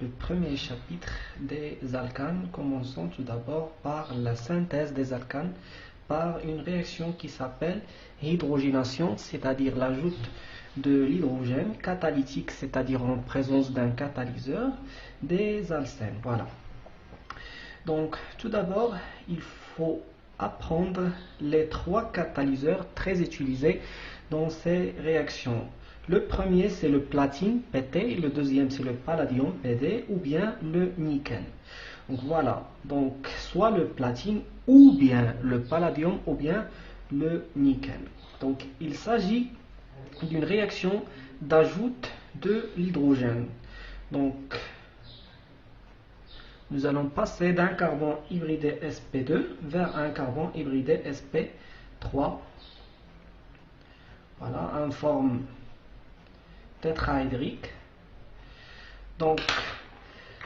le premier chapitre des alcanes. Commençons tout d'abord par la synthèse des alcanes par une réaction qui s'appelle hydrogénation, c'est-à-dire l'ajout de l'hydrogène, catalytique, c'est-à-dire en présence d'un catalyseur, des alcènes. Voilà. Donc, tout d'abord, il faut apprendre les trois catalyseurs très utilisés dans ces réactions. Le premier, c'est le platine, Pt, le deuxième, c'est le palladium, Pd, ou bien le nickel. Donc voilà, donc soit le platine, ou bien le palladium, ou bien le nickel. Donc il s'agit d'une réaction d'ajout de l'hydrogène. Donc nous allons passer d'un carbone hybridé sp2 vers un carbone hybridé sp3. Voilà, en forme tétraédrique. Donc,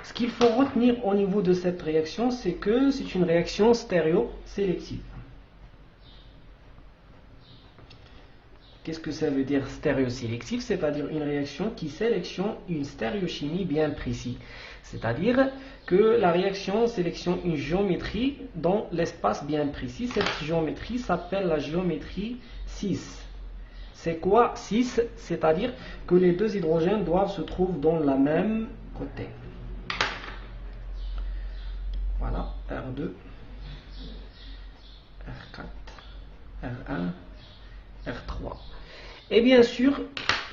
ce qu'il faut retenir au niveau de cette réaction, c'est que c'est une réaction stéréosélective. Qu'est-ce que ça veut dire stéréosélective? C'est-à-dire une réaction qui sélectionne une stéréochimie bien précise. C'est-à-dire que la réaction sélectionne une géométrie dans l'espace bien précis. Cette géométrie s'appelle la géométrie 6. C'est quoi 6? C'est-à-dire que les deux hydrogènes doivent se trouver dans la même côté. Voilà, R2, R4, R1, R3. Et bien sûr,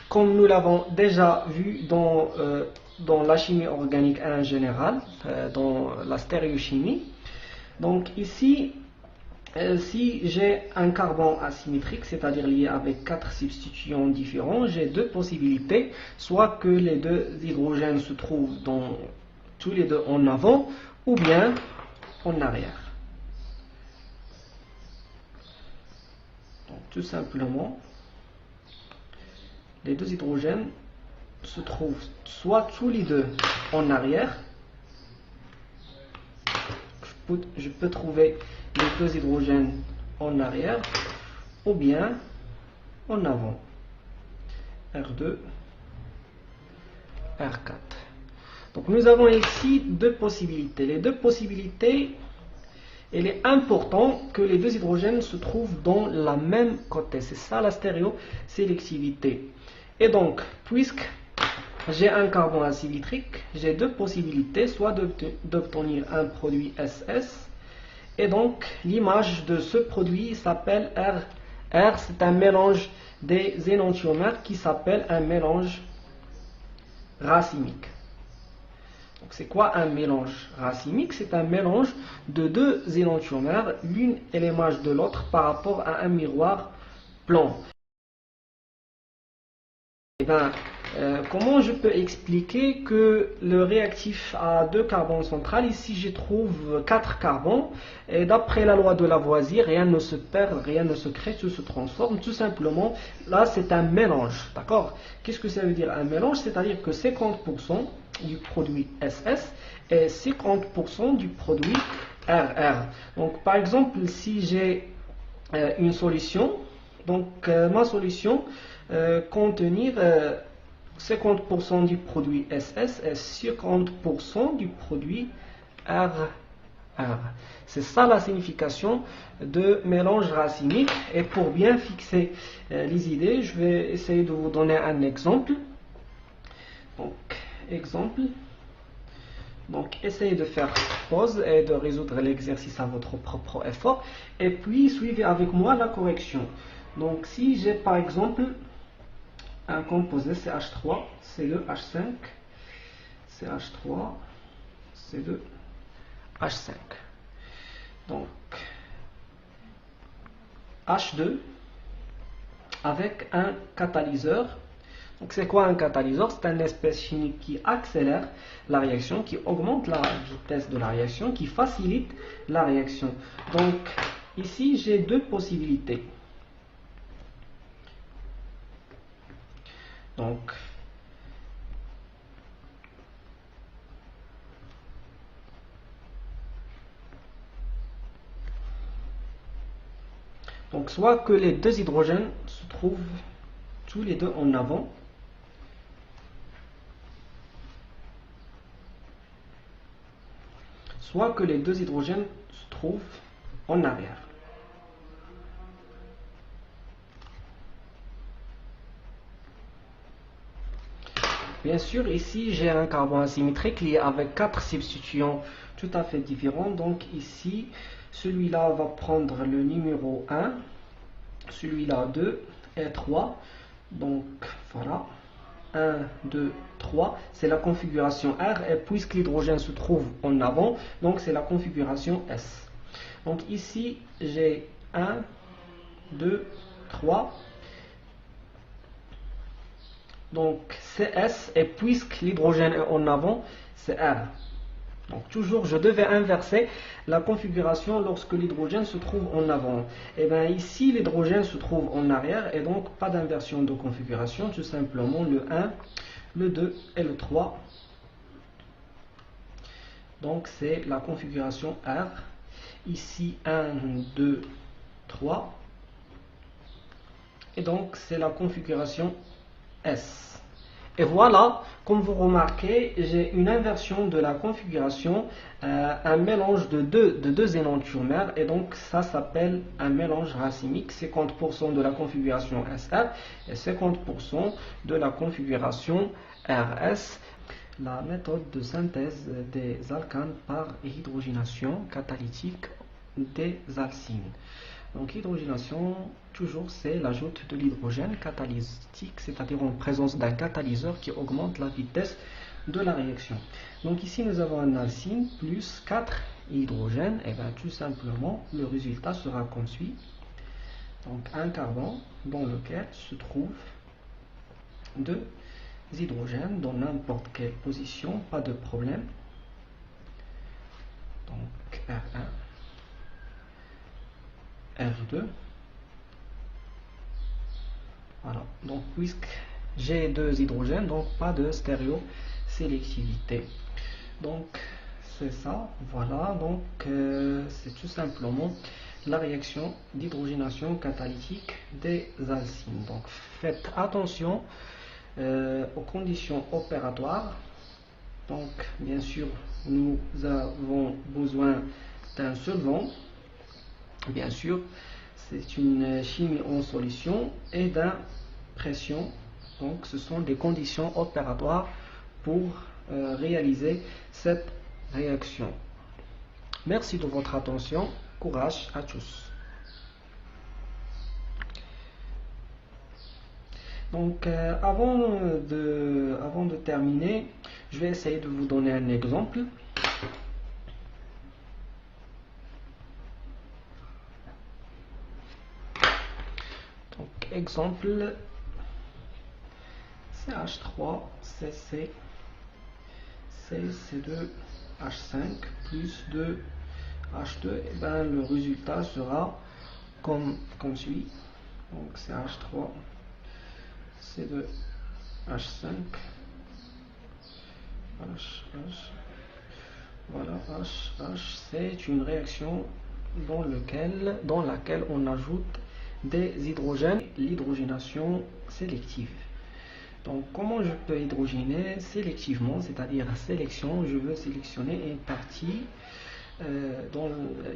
comme nous l'avons déjà vu dans la chimie organique en général, dans la stéréochimie, donc ici, si j'ai un carbone asymétrique, c'est-à-dire lié avec 4 substituants différents, j'ai deux possibilités, soit que les deux hydrogènes se trouvent tous les deux en avant, ou bien en arrière. Donc, tout simplement, les deux hydrogènes se trouvent soit tous les deux en arrière, je peux trouver les deux hydrogènes en arrière, ou bien en avant. R2, R4. Donc nous avons ici deux possibilités. Les deux possibilités, il est important que les deux hydrogènes se trouvent dans la même côté. C'est ça la stéréosélectivité. Et donc, puisque j'ai un carbone asymétrique, j'ai deux possibilités, soit d'obtenir un produit SS, et donc l'image de ce produit s'appelle R. R, c'est un mélange des énantiomères qui s'appelle un mélange racimique. Donc c'est quoi un mélange racimique? C'est un mélange de deux énantiomères, l'une est l'image de l'autre par rapport à un miroir blanc. Et bien, comment je peux expliquer que le réactif a deux carbones centrales? Ici, je trouve 4 carbones. Et d'après la loi de Lavoisier, rien ne se perd, rien ne se crée, tout se transforme. Tout simplement, là, c'est un mélange. D'accord? Qu'est-ce que ça veut dire un mélange? C'est-à-dire que 50% du produit SS et 50% du produit RR. Donc, par exemple, si j'ai une solution, donc ma solution contenir 50% du produit SS et 50% du produit RR. C'est ça la signification de mélange racimique. Et pour bien fixer les idées, je vais essayer de vous donner un exemple. Donc, exemple. Donc, essayez de faire pause et de résoudre l'exercice à votre propre effort. Et puis, suivez avec moi la correction. Donc, si j'ai par exemple un composé CH3, C2H5, CH3, C2H5. Donc, H2 avec un catalyseur. Donc, c'est quoi un catalyseur? C'est une espèce chimique qui accélère la réaction, qui augmente la vitesse de la réaction, qui facilite la réaction. Donc, ici, j'ai deux possibilités. Donc, soit que les deux hydrogènes se trouvent tous les deux en avant, soit que les deux hydrogènes se trouvent en arrière. Bien sûr, ici j'ai un carbone asymétrique lié avec 4 substituants tout à fait différents. Donc ici, celui-là va prendre le numéro 1, celui-là 2 et 3. Donc voilà, 1, 2, 3, c'est la configuration R, et puisque l'hydrogène se trouve en avant, donc c'est la configuration S. Donc ici, j'ai 1, 2, 3. Donc c'est S, et puisque l'hydrogène est en avant, c'est R. Donc toujours, je devais inverser la configuration lorsque l'hydrogène se trouve en avant. Et bien ici, l'hydrogène se trouve en arrière, et donc pas d'inversion de configuration, tout simplement le 1, le 2 et le 3. Donc c'est la configuration R. Ici 1, 2, 3. Et donc c'est la configuration S. Et voilà, comme vous remarquez, j'ai une inversion de la configuration, un mélange de deux énantiomères, et donc ça s'appelle un mélange racemique, 50% de la configuration SR et 50% de la configuration RS. La méthode de synthèse des alcanes par hydrogénation catalytique des alcynes. Donc hydrogénation, toujours c'est l'ajout de l'hydrogène catalytique, c'est-à-dire en présence d'un catalyseur qui augmente la vitesse de la réaction. Donc ici nous avons un alcyne plus 4 hydrogènes, et bien tout simplement le résultat sera comme suit. Donc un carbone dans lequel se trouvent 2 hydrogènes dans n'importe quelle position, pas de problème. Donc R1, R2. Voilà, donc puisque j'ai 2 hydrogènes, donc pas de stéréosélectivité. Donc c'est ça, voilà, donc c'est tout simplement la réaction d'hydrogénation catalytique des alcynes. Donc faites attention aux conditions opératoires. Donc bien sûr nous avons besoin d'un solvant, bien sûr c'est une chimie en solution, et d'un pression. Donc ce sont des conditions opératoires pour réaliser cette réaction. Merci de votre attention, courage à tous. Donc avant de terminer, je vais essayer de vous donner un exemple. Donc exemple, CH3, CC, CC2H5 plus 2H2, et ben le résultat sera comme suit. Donc CH3, C2H5, voilà, H, c'est une réaction dans laquelle on ajoute des hydrogènes, l'hydrogénation sélective. Donc comment je peux hydrogéner sélectivement, c'est-à-dire sélection, je veux sélectionner une partie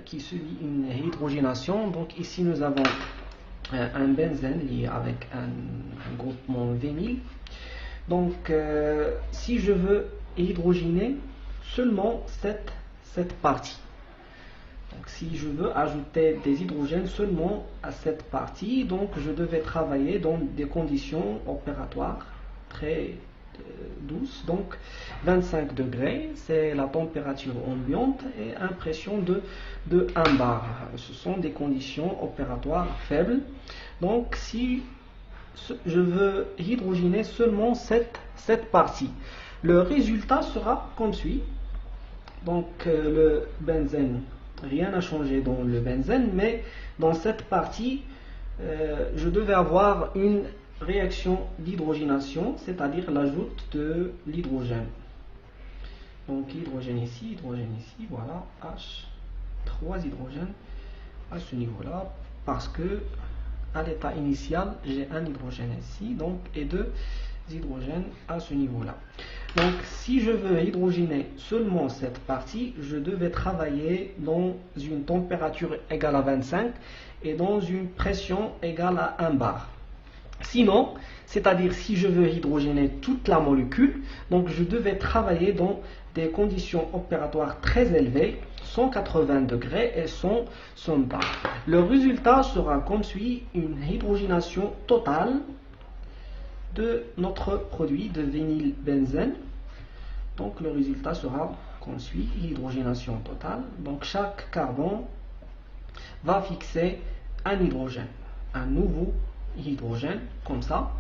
qui subit une hydrogénation. Donc ici nous avons un benzène lié avec un groupement vinyle. Donc si je veux hydrogéner seulement cette partie, donc si je veux ajouter des hydrogènes seulement à cette partie, donc je devais travailler dans des conditions opératoires très douces. Donc 25 degrés, c'est la température ambiante, et une pression de 1 bar. Ce sont des conditions opératoires faibles. Donc si je veux hydrogéner seulement cette partie, le résultat sera comme suit. Donc le benzène, rien n'a changé dans le benzène, mais dans cette partie je devais avoir une réaction d'hydrogénation, c'est-à-dire l'ajout de l'hydrogène. Donc hydrogène ici, voilà, H, 3 hydrogènes à ce niveau-là, parce que à l'état initial j'ai un hydrogène ici, donc, et 2 hydrogènes à ce niveau-là. Donc, si je veux hydrogéner seulement cette partie, je devais travailler dans une température égale à 25 et dans une pression égale à 1 bar. Sinon, c'est-à-dire si je veux hydrogéner toute la molécule, donc je devais travailler dans des conditions opératoires très élevées, 180 degrés et 100 bar. Le résultat sera comme suit, une hydrogénation totale de notre produit de vinylbenzène. Donc le résultat sera comme suit, hydrogénation totale. Donc chaque carbone va fixer un hydrogène, un nouveau hydrogène comme ça,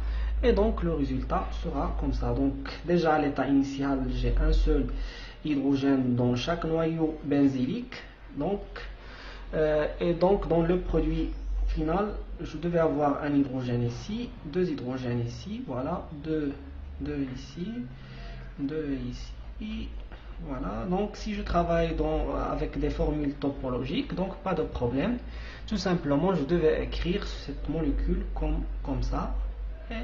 et donc le résultat sera comme ça. Donc déjà à l'état initial, j'ai un seul hydrogène dans chaque noyau benzylique, donc et donc dans le produit final, je devais avoir un hydrogène ici, deux hydrogènes ici, voilà, deux ici, deux ici, voilà. Donc si je travaille avec des formules topologiques, donc pas de problème. Tout simplement, je devais écrire cette molécule comme ça, et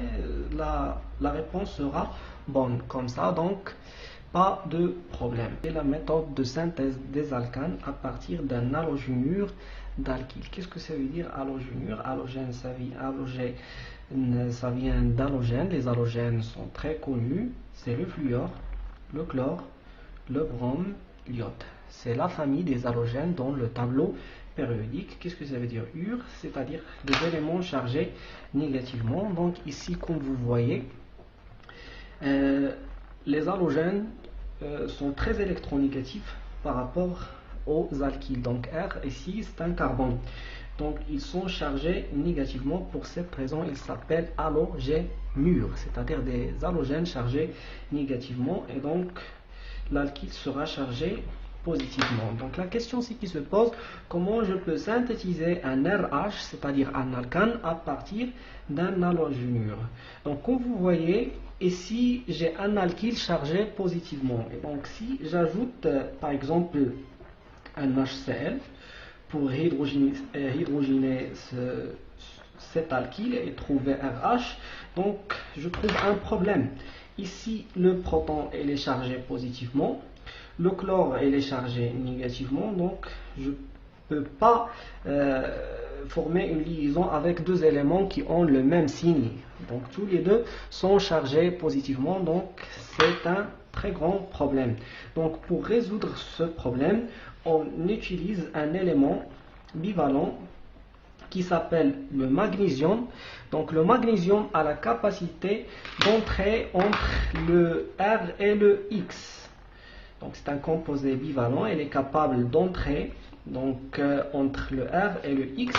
la réponse sera bonne comme ça, donc pas de problème. C'est la méthode de synthèse des alcanes à partir d'un halogénure d'alkyle. Qu'est-ce que ça veut dire halogénure? Halogène, ça vient d'halogène. Les halogènes sont très connus, c'est le fluor, le chlore, le brome, l'iode. C'est la famille des halogènes dans le tableau périodique. Qu'est-ce que ça veut dire ur? C'est-à-dire des éléments chargés négativement. Donc ici, comme vous voyez, les halogènes sont très électronégatifs par rapport aux alkyles. Donc R ici, c'est un carbone. Donc ils sont chargés négativement. Pour cette raison, ils s'appellent halogénures, c'est-à-dire des halogènes chargés négativement. Et donc l'alkyle sera chargé positivement. Donc la question qui se pose, comment je peux synthétiser un RH, c'est-à-dire un alcane, à partir d'un halogénure. Donc comme vous voyez, ici j'ai un alkyle chargé positivement. Et donc si j'ajoute par exemple un HCl pour hydrogéner cet alkyle et trouver RH, donc je trouve un problème. Ici le proton il est chargé positivement, le chlore il est chargé négativement, donc je ne peux pas former une liaison avec deux éléments qui ont le même signe. Donc tous les deux sont chargés positivement, donc c'est un très grand problème. Donc pour résoudre ce problème, on utilise un élément bivalent qui s'appelle le magnésium. Donc le magnésium a la capacité d'entrer entre le R et le X. Donc c'est un composé bivalent, il est capable d'entrer donc entre le R et le X,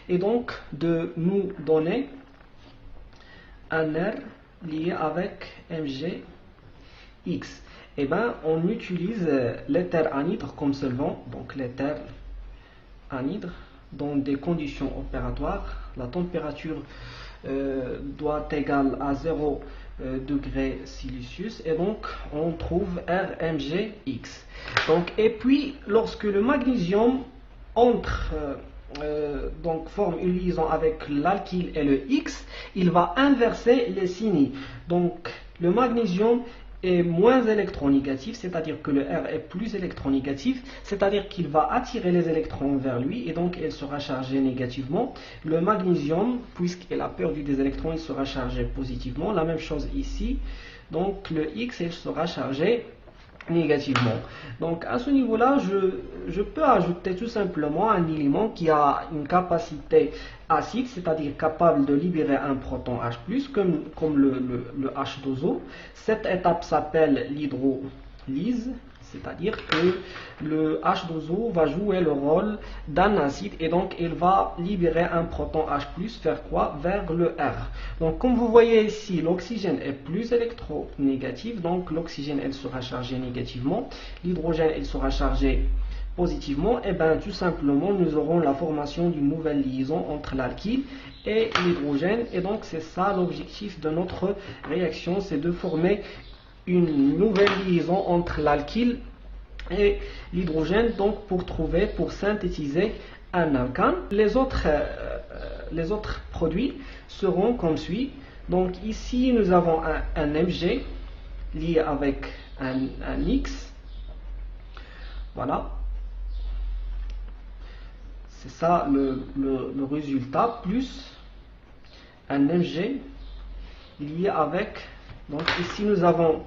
et donc de nous donner un R lié avec MgX. Et bien on utilise l'éther anhydre comme solvant. Donc l'éther anhydre dans des conditions opératoires, la température doit être égale à 0 degrés Celsius, et donc on trouve RMgX. Donc, et puis lorsque le magnésium entre donc forme une liaison avec l'alkyle et le X, il va inverser les signes. Donc le magnésium est moins électronégatif, c'est-à-dire que le R est plus électronégatif, c'est-à-dire qu'il va attirer les électrons vers lui, et donc il sera chargé négativement. Le magnésium, puisqu'il a perdu des électrons, il sera chargé positivement. La même chose ici, donc le X il sera chargé négativement. Donc à ce niveau-là, je peux ajouter tout simplement un élément qui a une capacité acide, c'est-à-dire capable de libérer un proton H+, comme le H2O. Cette étape s'appelle l'hydrolyse, c'est-à-dire que le H2O va jouer le rôle d'un acide, et donc il va libérer un proton H+, vers quoi? Vers le R. Donc comme vous voyez ici, l'oxygène est plus électronégatif, donc l'oxygène elle sera chargé négativement, l'hydrogène il sera chargé positivement. Et bien tout simplement nous aurons la formation d'une nouvelle liaison entre l'alkyle et l'hydrogène, et donc c'est ça l'objectif de notre réaction, c'est de former une nouvelle liaison entre l'alkyle et l'hydrogène, donc pour synthétiser un alcane. Les autres produits seront comme suit. Donc ici nous avons un Mg lié avec un X. Voilà. C'est ça le résultat, plus un Mg lié avec, donc ici nous avons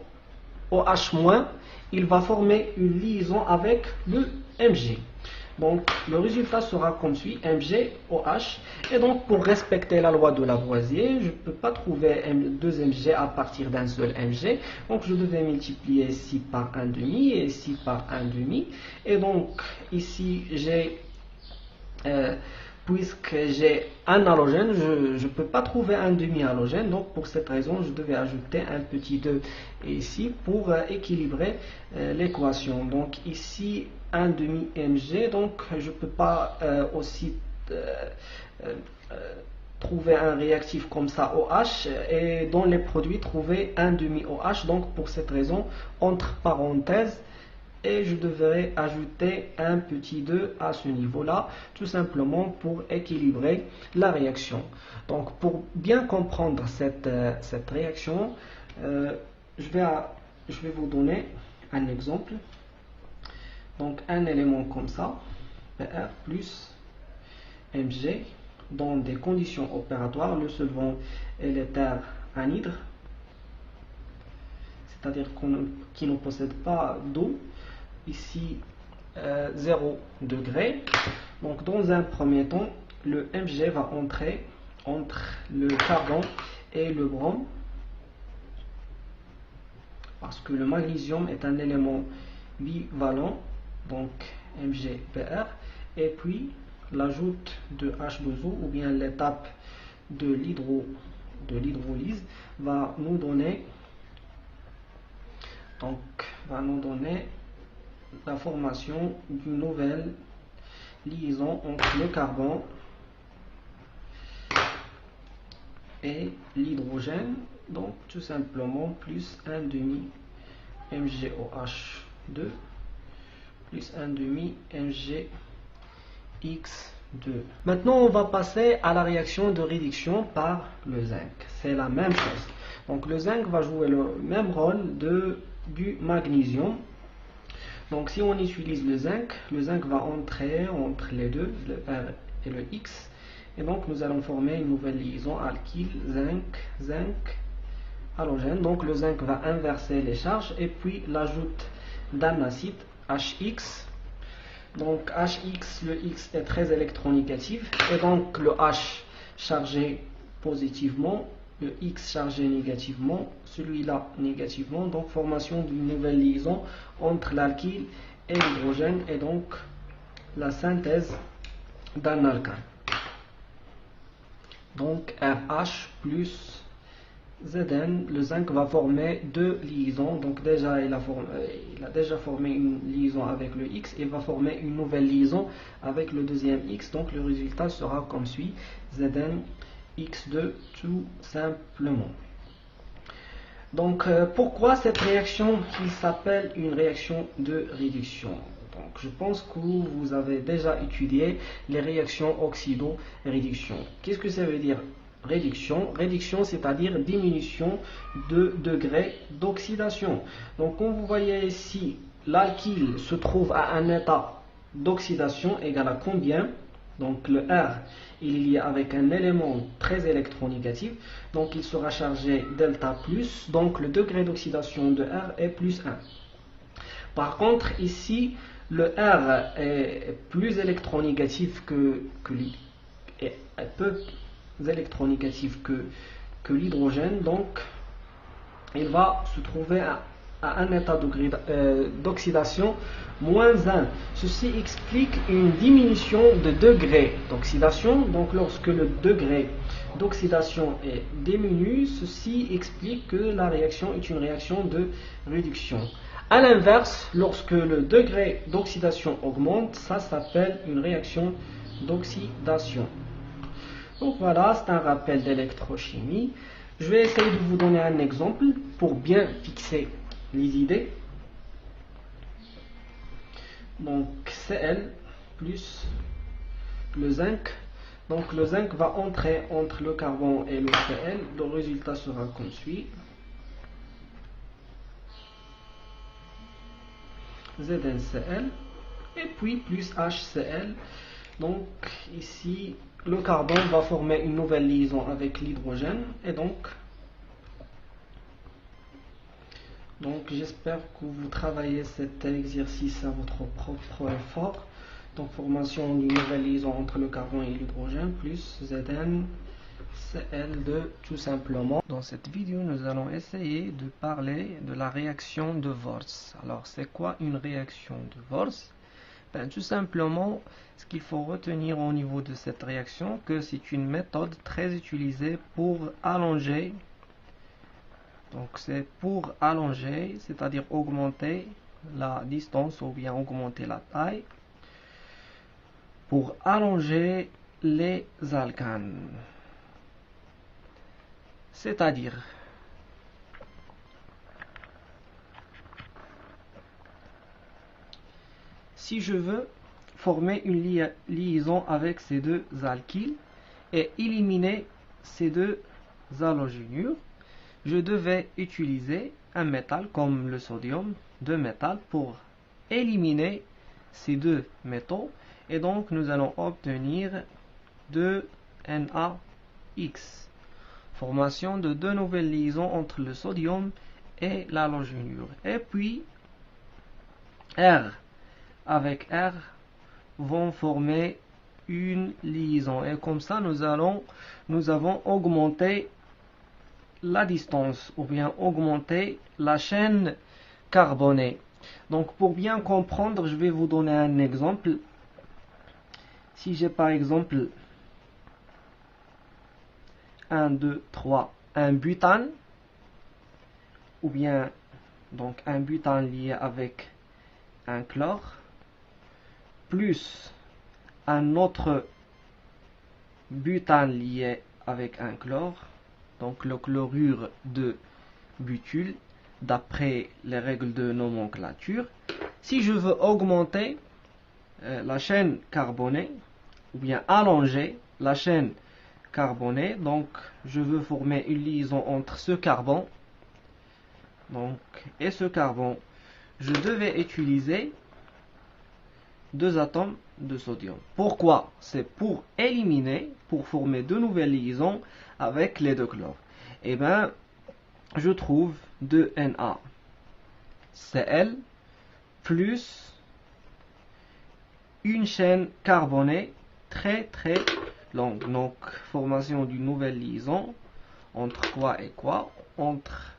OH-, il va former une liaison avec le Mg. Donc le résultat sera comme suit, Mg, OH. Et donc pour respecter la loi de Lavoisier, je ne peux pas trouver 2 Mg à partir d'un seul Mg. Donc je devais multiplier ici par 1,5 et ici par 1,5. Et donc ici j'ai, puisque j'ai un halogène, je ne peux pas trouver un demi-halogène. Donc pour cette raison, je devais ajouter un petit 2 ici pour équilibrer l'équation. Donc ici, un demi-Mg, donc je ne peux pas aussi trouver un réactif comme ça OH et dans les produits trouver un demi-OH. Donc pour cette raison, entre parenthèses, et je devrais ajouter un petit 2 à ce niveau-là, tout simplement pour équilibrer la réaction. Donc pour bien comprendre cette réaction, je vais vous donner un exemple. Donc un élément comme ça, PR plus Mg, dans des conditions opératoires, le solvant est l'éther anhydre, c'est-à-dire qui ne possède pas d'eau. Ici 0 degré. Donc dans un premier temps, le Mg va entrer entre le carbone et le brome, parce que le magnésium est un élément bivalent, donc MgBr, et puis l'ajout de H2O ou bien l'étape de l'hydrolyse va nous donner la formation d'une nouvelle liaison entre le carbone et l'hydrogène, donc tout simplement plus un demi MgOH2 plus un demi MgX2. Maintenant on va passer à la réaction de réduction par le zinc. C'est la même chose. Donc le zinc va jouer le même rôle du magnésium. Donc si on utilise le zinc va entrer entre les deux, le R et le X, et donc nous allons former une nouvelle liaison alkyle, zinc, halogène. Donc le zinc va inverser les charges et puis l'ajout d'un acide, HX. Donc HX, le X est très électronégatif, et donc le H chargé positivement, le X chargé négativement, celui-là négativement, donc formation d'une nouvelle liaison entre l'alkyle et l'hydrogène, et donc la synthèse d'un alkane. Donc RH plus Zn, le zinc va former deux liaisons. Donc déjà il a déjà formé une liaison avec le X, il va former une nouvelle liaison avec le deuxième X. Donc le résultat sera comme suit, Zn X2 tout simplement. Donc pourquoi cette réaction qui s'appelle une réaction de réduction? Donc je pense que vous avez déjà étudié les réactions oxydo-réduction. Qu'est-ce que ça veut dire réduction? Réduction, c'est-à-dire diminution de degré d'oxydation. Donc comme vous voyez ici, l'alkyle se trouve à un état d'oxydation égal à combien? Donc le R, il est lié avec un élément très électronégatif, donc il sera chargé delta plus, donc le degré d'oxydation de R est plus 1. Par contre ici, le R est plus électronégatif que l'hydrogène, donc il va se trouver à un état d'oxydation moins 1. Ceci explique une diminution de degré d'oxydation. Donc lorsque le degré d'oxydation est diminué, ceci explique que la réaction est une réaction de réduction. A l'inverse, lorsque le degré d'oxydation augmente, ça s'appelle une réaction d'oxydation. Donc voilà, c'est un rappel d'électrochimie. Je vais essayer de vous donner un exemple pour bien fixer les idées. Donc Cl plus le zinc. Donc le zinc va entrer entre le carbone et le Cl. Le résultat sera comme suit. ZnCl et puis plus HCl. Donc ici le carbone va former une nouvelle liaison avec l'hydrogène et donc j'espère que vous travaillez cet exercice à votre propre effort. Donc formation d'une nouvelle liaison entre le carbone et l'hydrogène plus ZnCl2 tout simplement. Dans cette vidéo nous allons essayer de parler de la réaction de Worts. Alors c'est quoi une réaction de Worts? Tout simplement ce qu'il faut retenir au niveau de cette réaction, que c'est une méthode très utilisée pour allonger. Donc c'est pour allonger, c'est-à-dire augmenter la distance ou bien augmenter la taille pour allonger les alcanes. C'est-à-dire si je veux former une liaison avec ces deux alkyles et éliminer ces deux halogénures, je devais utiliser un métal comme le sodium, deux métals, pour éliminer ces deux métaux. Et donc nous allons obtenir 2NaX. Formation de deux nouvelles liaisons entre le sodium et l'halogénure. Et puis R avec R vont former une liaison. Et comme ça nous avons augmenté la distance ou bien augmenter la chaîne carbonée. Donc pour bien comprendre, je vais vous donner un exemple. Si j'ai par exemple 1, 2, 3, un butane, ou bien donc un butane lié avec un chlore, plus un autre butane lié avec un chlore, donc le chlorure de butyle, d'après les règles de nomenclature. Si je veux augmenter la chaîne carbonée, ou bien allonger la chaîne carbonée, donc je veux former une liaison entre ce carbone et ce carbone, je devais utiliser deux atomes de sodium. Pourquoi? C'est pour éliminer, pour former de nouvelles liaisons avec les deux chlores. Et bien, je trouve 2NaCl plus une chaîne carbonée très longue. Donc, formation d'une nouvelle liaison entre quoi et quoi? Entre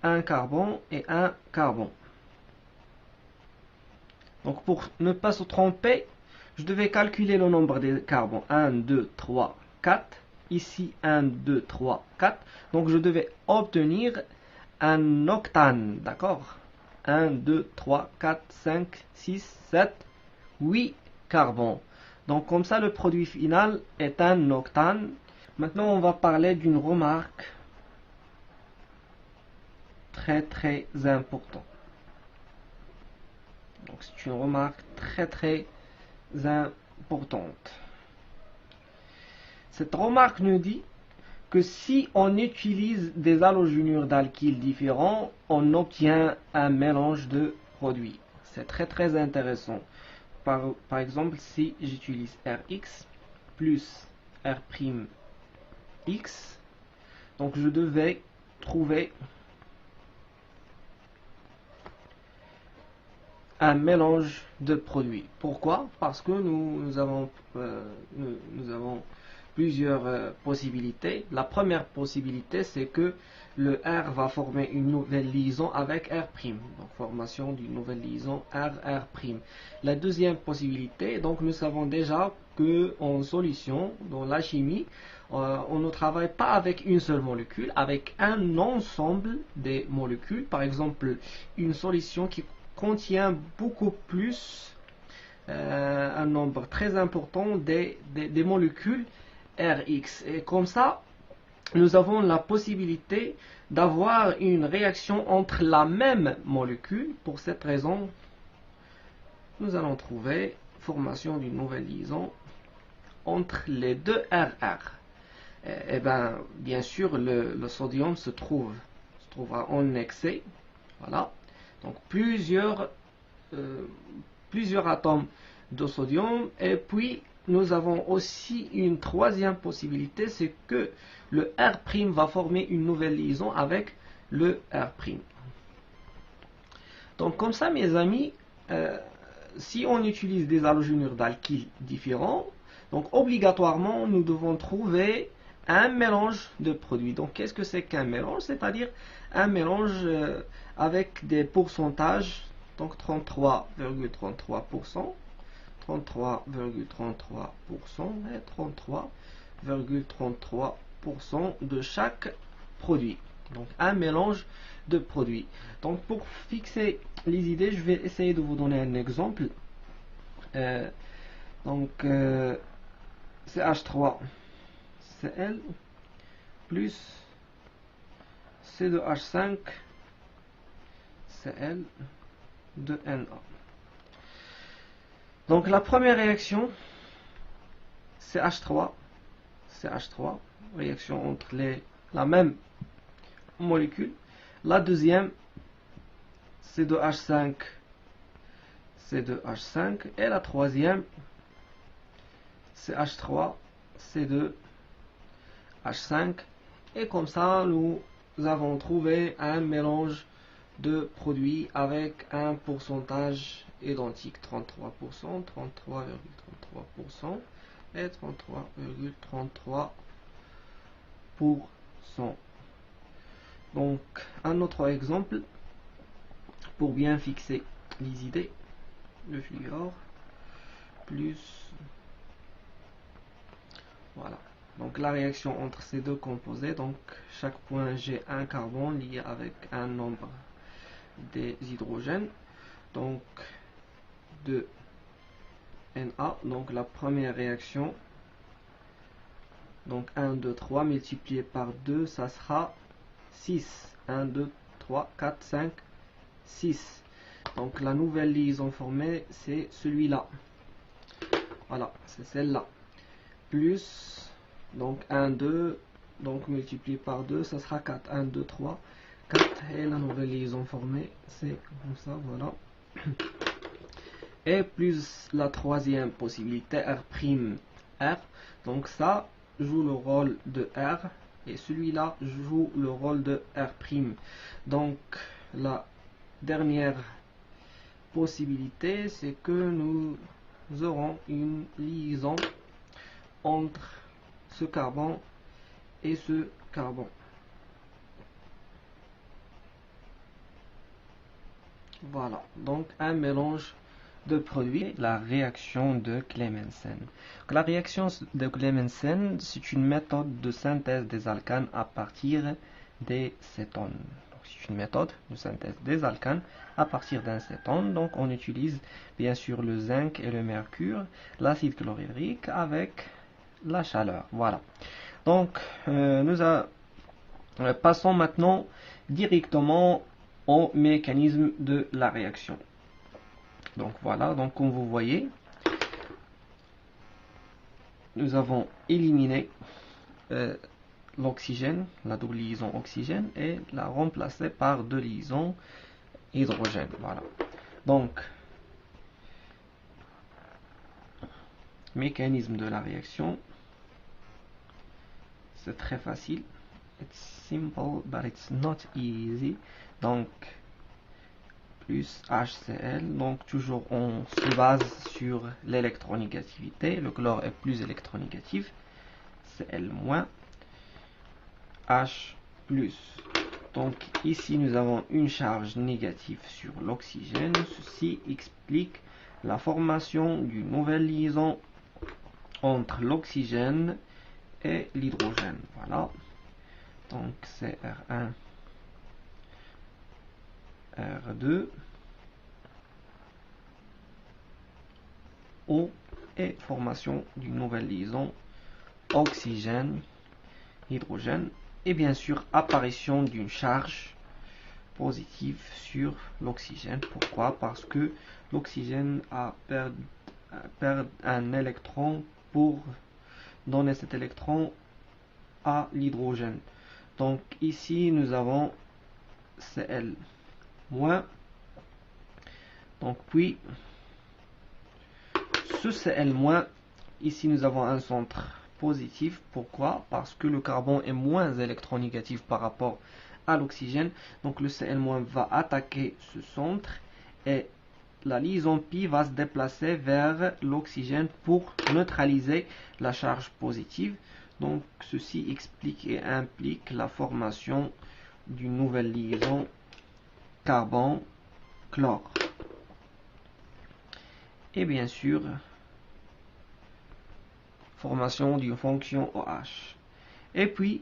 un carbone et un carbone. Donc pour ne pas se tromper, je devais calculer le nombre des carbones. 1, 2, 3, 4. Ici 1, 2, 3, 4. Donc je devais obtenir un octane. D'accord? 1, 2, 3, 4, 5, 6, 7, 8 carbones. Donc comme ça le produit final est un octane. Maintenant on va parler d'une remarque très importante. Donc c'est une remarque très importante. Cette remarque nous dit que si on utilise des halogénures d'alkyles différents, on obtient un mélange de produits. C'est très intéressant. Par exemple, si j'utilise Rx plus R'X, donc je devais trouver un mélange de produits. Pourquoi? Parce que nous avons plusieurs possibilités. La première possibilité, c'est que le R va former une nouvelle liaison avec R'. Donc formation d'une nouvelle liaison R'. La deuxième possibilité, donc nous savons déjà que en solution, dans la chimie, on ne travaille pas avec une seule molécule, avec un ensemble des molécules. Par exemple, une solution qui contient beaucoup plus, un nombre très important des molécules Rx. Et comme ça, nous avons la possibilité d'avoir une réaction entre la même molécule. Pour cette raison, nous allons trouver formation d'une nouvelle liaison entre les deux RR. Et bien, bien sûr, le sodium se trouvera en excès. Voilà. Donc, plusieurs atomes de sodium. Et puis, nous avons aussi une troisième possibilité, c'est que le R' va former une nouvelle liaison avec le R'. Donc, comme ça, mes amis, si on utilise des halogénures d'alkyles différents, donc obligatoirement, nous devons trouver un mélange de produits. Donc, qu'est-ce que c'est qu'un mélange? C'est-à-dire un mélange avec des pourcentages, donc 33,33%, 33,33% et 33,33% de chaque produit. Donc, un mélange de produits. Donc, pour fixer les idées, je vais essayer de vous donner un exemple. CH3 Cl plus C2H5 Cl de Na. Donc la première réaction, CH3, réaction entre la même molécule. La deuxième, C2H5 et la troisième, CH3 C2H5. Et comme ça, nous avons trouvé un mélange de produits avec un pourcentage identique, 33%, 33,33% et 33,33%. Donc, un autre exemple pour bien fixer les idées, le fluor plus, voilà. Donc la réaction entre ces deux composés, donc chaque point j'ai un carbone lié avec un nombre des hydrogènes, donc de Na, donc la première réaction, donc 1, 2, 3 multiplié par 2, ça sera 6. 1, 2, 3, 4, 5, 6. Donc la nouvelle liaison formée, c'est celui-là. Voilà, c'est celle-là. Plus, donc 1, 2, donc multiplié par 2, ça sera 4. 1, 2, 3, 4. Et la nouvelle liaison formée, c'est comme ça, voilà. Et plus la troisième possibilité, R', donc ça joue le rôle de R, et celui-là joue le rôle de R'. Donc la dernière possibilité, c'est que nous aurons une liaison entre ce carbone et ce carbone. Voilà, donc un mélange de produits. La réaction de Clemmensen. La réaction de Clemmensen, c'est une méthode de synthèse des alcanes à partir des cétones. C'est une méthode de synthèse des alcanes à partir d'un cétone. Donc on utilise bien sûr le zinc et le mercure, l'acide chlorhydrique avec la chaleur. Voilà. Donc passons maintenant directement au mécanisme de la réaction. Donc voilà, donc comme vous voyez, nous avons éliminé l'oxygène, la double liaison oxygène, et la remplacé par deux liaisons hydrogène. Voilà. Donc, mécanisme de la réaction, c'est très facile. It's simple, but it's not easy. Donc, plus HCl, donc toujours on se base sur l'électronégativité, le chlore est plus électronégatif, Cl-, H+. Donc ici nous avons une charge négative sur l'oxygène, ceci explique la formation d'une nouvelle liaison entre l'oxygène et l'hydrogène, voilà, donc Cr1, R2, O, et formation d'une nouvelle liaison oxygène, hydrogène, et bien sûr apparition d'une charge positive sur l'oxygène. Pourquoi? Parce que l'oxygène a perdu un électron pour donner cet électron à l'hydrogène. Donc ici nous avons Cl-. Donc puis ce Cl-, ici nous avons un centre positif. Pourquoi? Parce que le carbone est moins électronégatif par rapport à l'oxygène. Donc le Cl- va attaquer ce centre et la liaison pi va se déplacer vers l'oxygène pour neutraliser la charge positive. Donc ceci explique et implique la formation d'une nouvelle liaison carbone-chlore. Et bien sûr, formation d'une fonction OH. Et puis,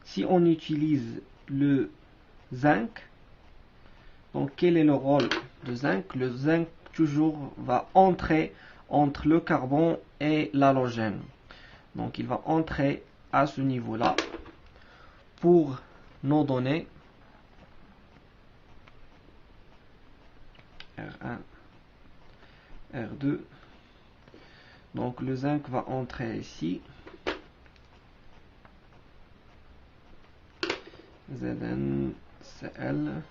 si on utilise le zinc, donc quel est le rôle de zinc? Le zinc toujours va entrer entre le carbone et l'halogène. Donc il va entrer à ce niveau-là pour nous donner R1, R2. Donc le zinc va entrer ici. Zn, Cl,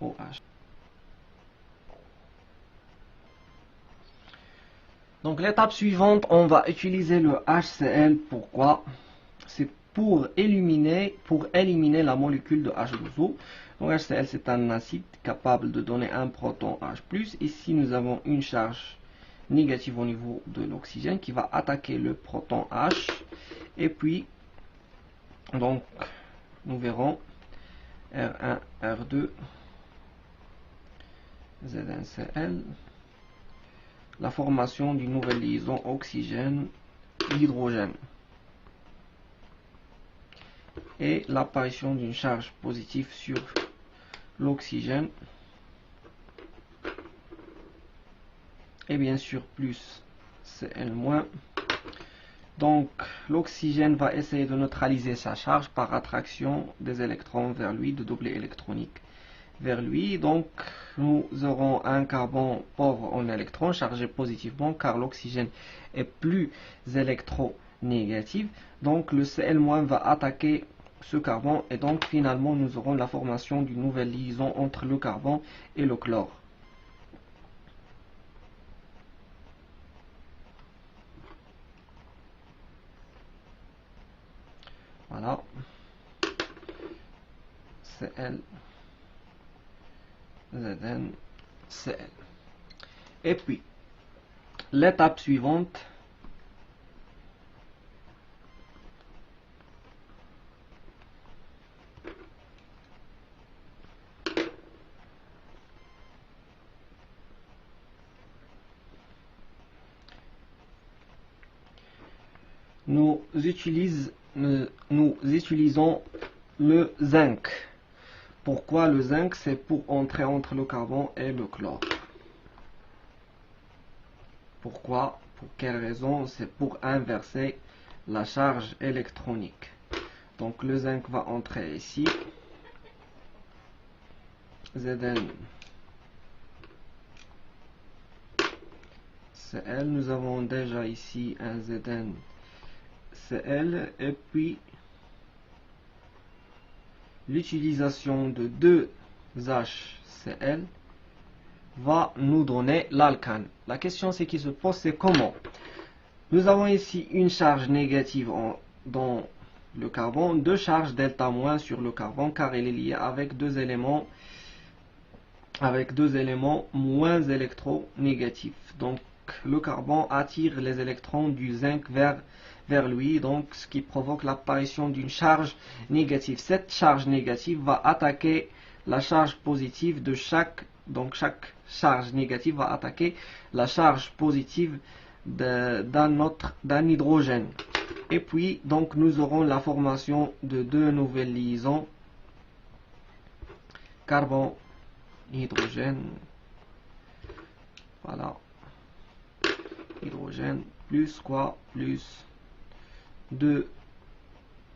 OH. Donc l'étape suivante, on va utiliser le HCl. Pourquoi? C'est pour éliminer la molécule de H2O. Donc HCl, c'est un acide capable de donner un proton H+. Ici nous avons une charge négative au niveau de l'oxygène qui va attaquer le proton H. Et puis donc nous verrons R1, R2, ZnCl, la formation d'une nouvelle liaison oxygène-hydrogène et l'apparition d'une charge positive sur l'oxygène et bien sûr plus Cl-. Donc l'oxygène va essayer de neutraliser sa charge par attraction des électrons vers lui, de doublé électronique vers lui. Donc nous aurons un carbone pauvre en électrons chargé positivement car l'oxygène est plus électronégatif. Donc le Cl- va attaquer ce carbone et donc finalement nous aurons la formation d'une nouvelle liaison entre le carbone et le chlore. Voilà. Cl, Zn, Cl. Et puis, l'étape suivante, nous utilisons le zinc. Pourquoi le zinc? C'est pour entrer entre le carbone et le chlore. Pourquoi? Pour quelle raison? C'est pour inverser la charge électronique. Donc le zinc va entrer ici. Zn, Cl, nous avons déjà ici un Zn, Cl, et puis l'utilisation de deux HCl va nous donner l'alcane. La question c'est qui se pose, c'est comment? Nous avons ici une charge négative dans le carbone, deux charges delta moins sur le carbone car il est lié avec deux éléments moins électronégatifs. Donc le carbone attire les électrons du zinc vers lui, donc ce qui provoque l'apparition d'une charge négative. Cette charge négative va attaquer la charge positive de chaque charge négative va attaquer la charge positive d'un hydrogène. Et puis donc nous aurons la formation de deux nouvelles liaisons carbone hydrogène. Voilà, hydrogène plus quoi? Plus deux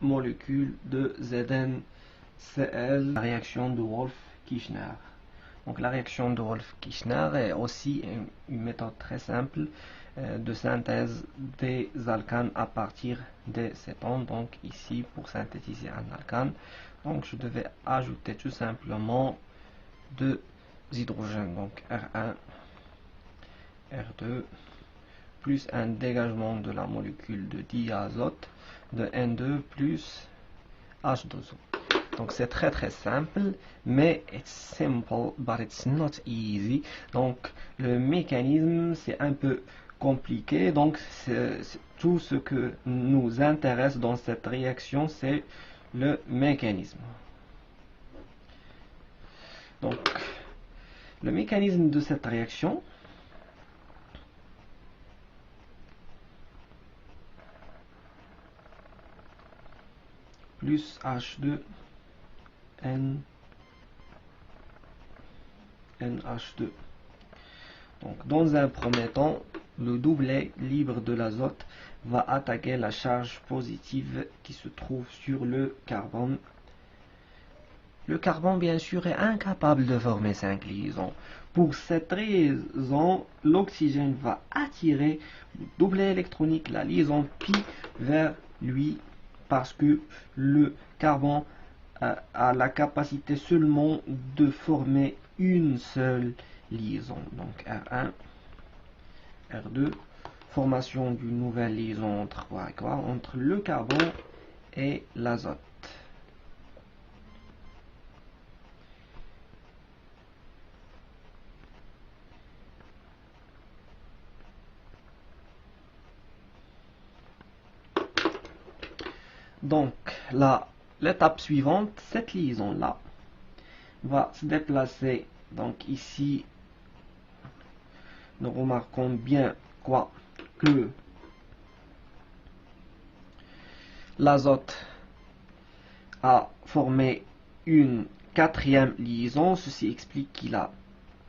molécules de ZnCl, la réaction de Wolff-Kishner. Donc la réaction de Wolff-Kishner est aussi une méthode très simple de synthèse des alcanes à partir des cétones. Donc ici, pour synthétiser un alcane, donc je devais ajouter tout simplement deux hydrogènes, donc R1, R2, plus un dégagement de la molécule de diazote de N2 plus H2O. Donc c'est très simple, mais it's simple, but it's not easy. Donc le mécanisme c'est un peu compliqué. Donc tout ce que nous intéresse dans cette réaction, c'est le mécanisme. Donc le mécanisme de cette réaction, plus H2 NH2. Donc dans un premier temps, le doublet libre de l'azote va attaquer la charge positive qui se trouve sur le carbone. Le carbone bien sûr est incapable de former 5 liaisons. Pour cette raison, l'oxygène va attirer le doublet électronique, la liaison pi, vers lui parce que le carbone a la capacité seulement de former une seule liaison. Donc R1, R2, formation d'une nouvelle liaison entre quoi et quoi? Entre le carbone et l'azote. Donc l'étape suivante, cette liaison là va se déplacer. Donc ici nous remarquons bien quoi que l'azote a formé une quatrième liaison. Ceci explique qu'il a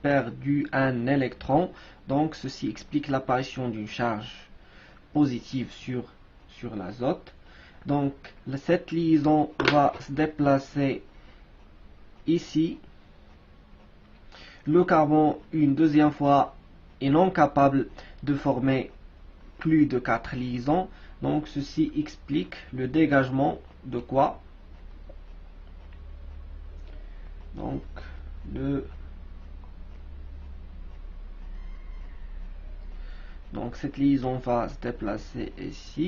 perdu un électron. Donc ceci explique l'apparition d'une charge positive sur l'azote. Donc cette liaison va se déplacer ici. Le carbone une deuxième fois est non capable de former plus de 4 liaisons. Donc ceci explique le dégagement de quoi? Donc cette liaison va se déplacer ici.